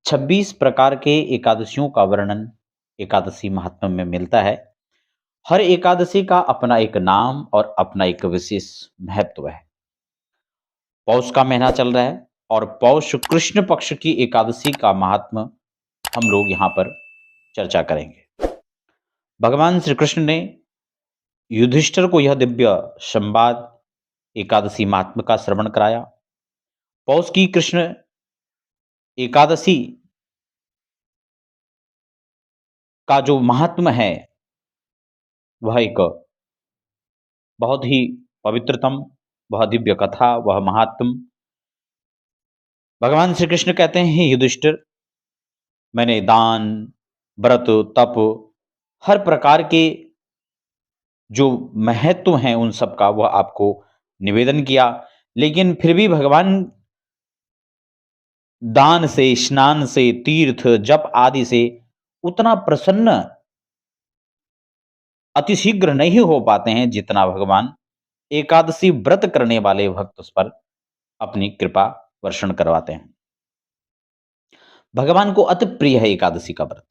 26 प्रकार के एकादशियों का वर्णन एकादशी महात्म्य में मिलता है। हर एकादशी का अपना एक नाम और अपना एक विशेष महत्व है। पौष का महीना चल रहा है और पौष कृष्ण पक्ष की एकादशी का महात्म्य हम लोग यहाँ पर चर्चा करेंगे। भगवान श्री कृष्ण ने युधिष्ठिर को यह दिव्य संवाद एकादशी महात्म्य का श्रवण कराया। पौष की कृष्ण एकादशी का जो महात्म्य है वह एक बहुत ही पवित्रतम, वह दिव्य कथा, वह महात्म। भगवान श्री कृष्ण कहते हैं, हे युधिष्ठिर, मैंने दान, व्रत, तप, हर प्रकार के जो महत्व हैं उन सब का वह आपको निवेदन किया, लेकिन फिर भी भगवान दान से, स्नान से, तीर्थ, जप आदि से उतना प्रसन्न अतिशीघ्र नहीं हो पाते हैं जितना भगवान एकादशी व्रत करने वाले भक्त उस पर अपनी कृपा वर्षण करवाते हैं। भगवान को अति प्रिय है एकादशी का व्रत।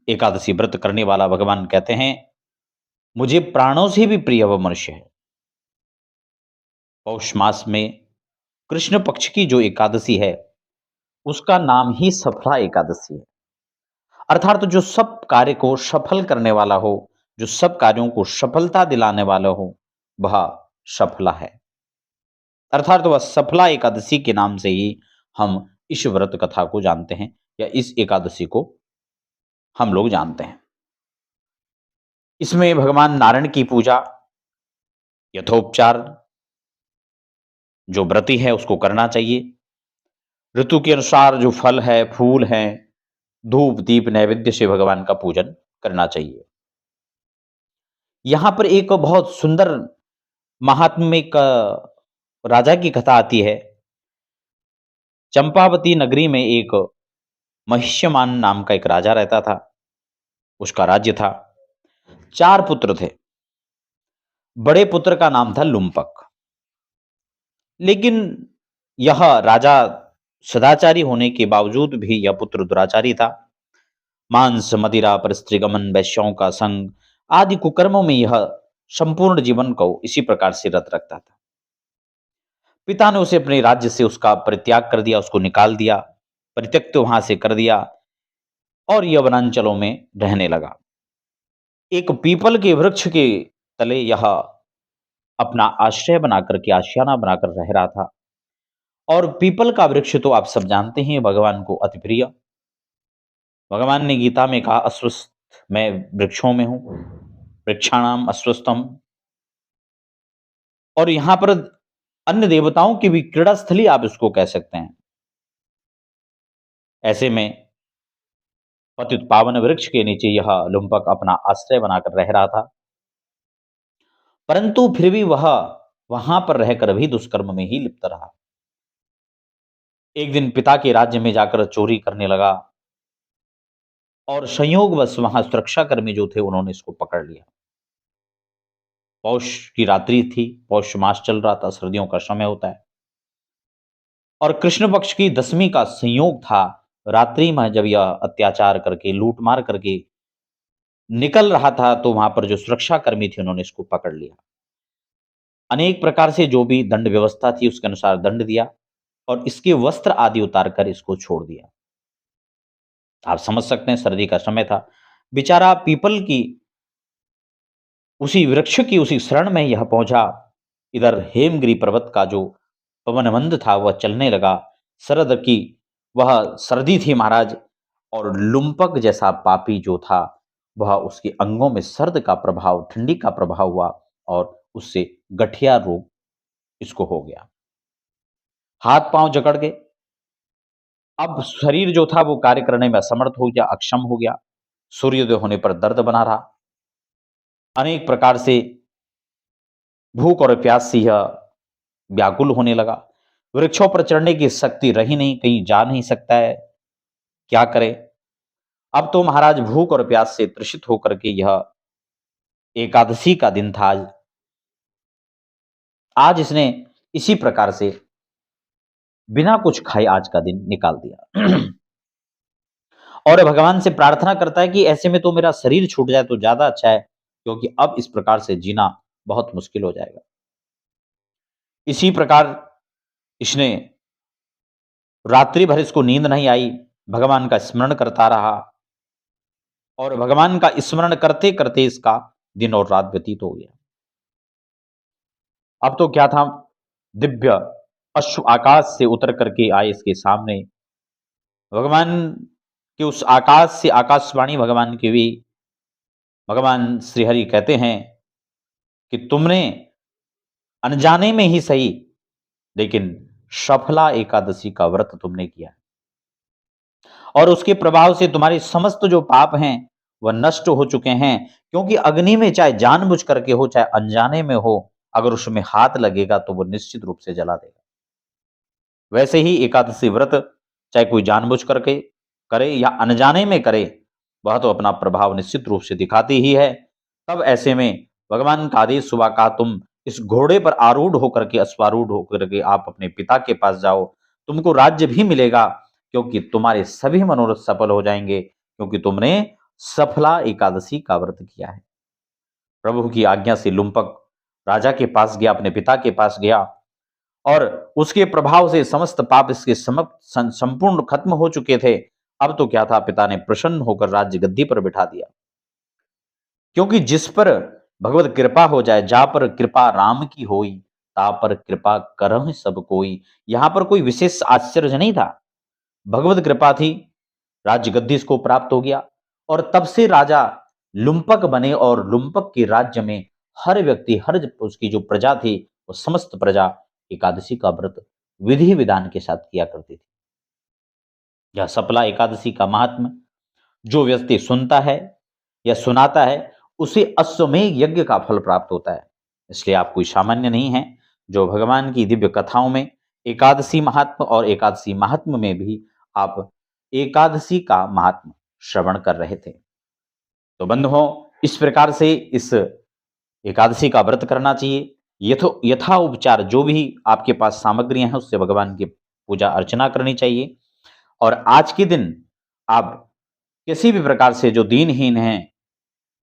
एकादशी व्रत करने वाला भगवान कहते हैं, मुझे प्राणों से भी प्रिय वह मनुष्य है। पौष मास में कृष्ण पक्ष की जो एकादशी है उसका नाम ही सफला एकादशी है। अर्थात जो सब कार्य को सफल करने वाला हो, जो सब कार्यों को सफलता दिलाने वाला हो, वह सफला है। अर्थात वह सफला एकादशी के नाम से ही हम इस व्रत कथा को जानते हैं या इस एकादशी को हम लोग जानते हैं। इसमें भगवान नारायण की पूजा यथोपचार जो व्रती है उसको करना चाहिए। ऋतु के अनुसार जो फल है, फूल हैं, धूप दीप नैवेद्य से भगवान का पूजन करना चाहिए। यहां पर एक बहुत सुंदर महात्मिक राजा की कथा आती है। चंपावती नगरी में एक महिष्यमान नाम का एक राजा रहता था। उसका राज्य था। 4 पुत्र थे। बड़े पुत्र का नाम था लुम्पक। लेकिन यह राजा सदाचारी होने के बावजूद भी यह पुत्र दुराचारी था। मांस, मदिरा, परस्त्रीगमन, वैश्यों का संग आदि कुकर्मों में यह संपूर्ण जीवन को इसी प्रकार से रत रखता था। पिता ने उसे अपने राज्य से उसका परित्याग कर दिया, उसको निकाल दिया, परित्यक्त वहां से कर दिया और यह वनांचलों में रहने लगा। एक पीपल के वृक्ष के तले यह अपना आश्रय बनाकर के, आशियाना बनाकर रह रहा था। और पीपल का वृक्ष तो आप सब जानते हैं भगवान को अति प्रिय। भगवान ने गीता में कहा, अस्वस्थ मैं वृक्षों में हूं, वृक्षाणाम अस्वस्थम। और यहां पर अन्य देवताओं की भी क्रीड़ा स्थली आप इसको कह सकते हैं। ऐसे में पतित पावन वृक्ष के नीचे यह लुम्पक अपना आश्रय बनाकर रह रहा था। परंतु फिर भी वह वहां पर रहकर भी दुष्कर्म में ही लिप्त रहा। एक दिन पिता के राज्य में जाकर चोरी करने लगा और संयोगवश वहां सुरक्षाकर्मी जो थे उन्होंने इसको पकड़ लिया। पौष की रात्रि थी, पौष मास चल रहा था, सर्दियों का समय होता है और कृष्ण पक्ष की 10वीं का संयोग था। रात्रि में जब यह अत्याचार करके, लूटमार करके निकल रहा था तो वहां पर जो सुरक्षाकर्मी थे उन्होंने इसको पकड़ लिया। अनेक प्रकार से जो भी दंड व्यवस्था थी उसके अनुसार दंड दिया और इसके वस्त्र आदि उतार कर इसको छोड़ दिया। आप समझ सकते हैं सर्दी का समय था। बेचारा पीपल की उसी वृक्ष की उसी शरण में यह पहुंचा। इधर हेमगिरी पर्वत का जो पवनबंध था वह चलने लगा। शरद की वह सर्दी थी महाराज, और लुम्पक जैसा पापी जो था वह उसके अंगों में सर्द का प्रभाव, ठंडी का प्रभाव हुआ और उससे गठिया रोग इसको हो गया। हाथ पांव जकड़ गए। अब शरीर जो था वो कार्य करने में असमर्थ हो गया, अक्षम हो गया। सूर्योदय होने पर दर्द बना रहा। अनेक प्रकार से भूख और प्यास से यह व्याकुल होने लगा। वृक्षों पर चढ़ने की शक्ति रही नहीं, कहीं जा नहीं सकता है, क्या करे। अब तो महाराज भूख और प्यास से त्रसित होकर के, यह एकादशी का दिन था आज। आज इसने इसी प्रकार से बिना कुछ खाए आज का दिन निकाल दिया। और भगवान से प्रार्थना करता है कि ऐसे में तो मेरा शरीर छूट जाए तो ज़्यादा अच्छा है, क्योंकि अब इस प्रकार से जीना बहुत मुश्किल हो जाएगा। इसी प्रकार इसने रात्रि भर इसको नींद नहीं आई, भगवान का स्मरण करता रहा और भगवान का स्मरण करते-करते इसका दिन और रात व्यतीत हो गया। अब तो क्या था, दिव्य अश्व आकाश से उतर करके आए इसके सामने। भगवान के उस आकाश से आकाशवाणी भगवान की हुई। भगवान श्रीहरि कहते हैं कि तुमने अनजाने में ही सही, लेकिन सफला एकादशी का व्रत तुमने किया और उसके प्रभाव से तुम्हारे समस्त जो पाप हैं वह नष्ट हो चुके हैं, क्योंकि अग्नि में चाहे जानबूझ करके हो चाहे अनजाने में हो, अगर उसमें हाथ लगेगा तो वो निश्चित रूप से जला देगा। वैसे ही एकादशी व्रत चाहे कोई जानबूझ करके करे या अनजाने में करे, वह तो अपना प्रभाव निश्चित रूप से दिखाती ही है। तब ऐसे में भगवान का आदेश हुआ, कहा तुम इस घोड़े पर आरूढ़ होकर के, अश्वारूढ़ होकर के आप अपने पिता के पास जाओ, तुमको राज्य भी मिलेगा, क्योंकि तुम्हारे सभी मनोरथ सफल हो जाएंगे, क्योंकि तुमने सफला एकादशी का व्रत किया है। प्रभु की आज्ञा से लुम्पक राजा के पास गया, अपने पिता के पास गया और उसके प्रभाव से समस्त पाप इसके संपूर्ण खत्म हो चुके थे। अब तो क्या था, पिता ने प्रसन्न होकर राज्य गद्दी पर बिठा दिया, क्योंकि जिस पर भगवत कृपा हो जाए, जा पर कृपा राम की होई, ता पर कृपा करहि सब कोई। यहां पर कोई विशेष आश्चर्य नहीं था, भगवत कृपा थी, राज्य गद्दी इसको प्राप्त हो गया और तब से राजा लुम्पक बने और लुम्पक के राज्य में हर व्यक्ति, हर उसकी जो प्रजा थी, वो समस्त प्रजा एकादशी का व्रत विधि विधान के साथ किया करती थी। यह सफला एकादशी का महात्म जो व्यक्ति सुनता है या सुनाता है, उसे अश्वमेध यज्ञ का फल प्राप्त होता है। इसलिए आप कोई सामान्य नहीं है। जो भगवान की दिव्य कथाओं में एकादशी महात्म और एकादशी महात्म में भी आप एकादशी का महात्म श्रवण कर रहे थे। तो बंधुओं, इस प्रकार से इस एकादशी का व्रत करना चाहिए। यथा उपचार जो भी आपके पास सामग्रियां हैं, उससे भगवान की पूजा अर्चना करनी चाहिए। और आज के दिन आप किसी भी प्रकार से जो दीनहीन हैं,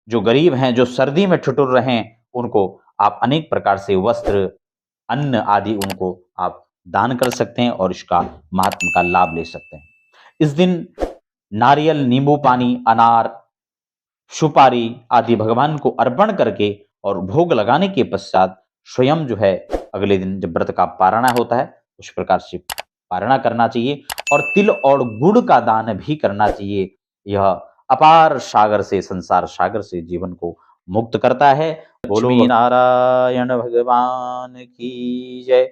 जो गरीब हैं, जो सर्दी में ठिठुर रहे हैं, उनको आप अनेक प्रकार से वस्त्र, अन्न आदि उनको आप दान कर सकते हैं और इसका महात्म का लाभ ले सकते हैं। इस दिन नारियल, नींबू पानी, अनार, सुपारी आदि भगवान को अर्पण करके और भोग लगाने के पश्चात स्वयं जो है अगले दिन जब व्रत का पारणा होता है, उस प्रकार से पारणा करना चाहिए और तिल और गुड़ का दान भी करना चाहिए। यह अपार सागर से, संसार सागर से जीवन को मुक्त करता है। लक्ष्मी नारायण भगवान की जय।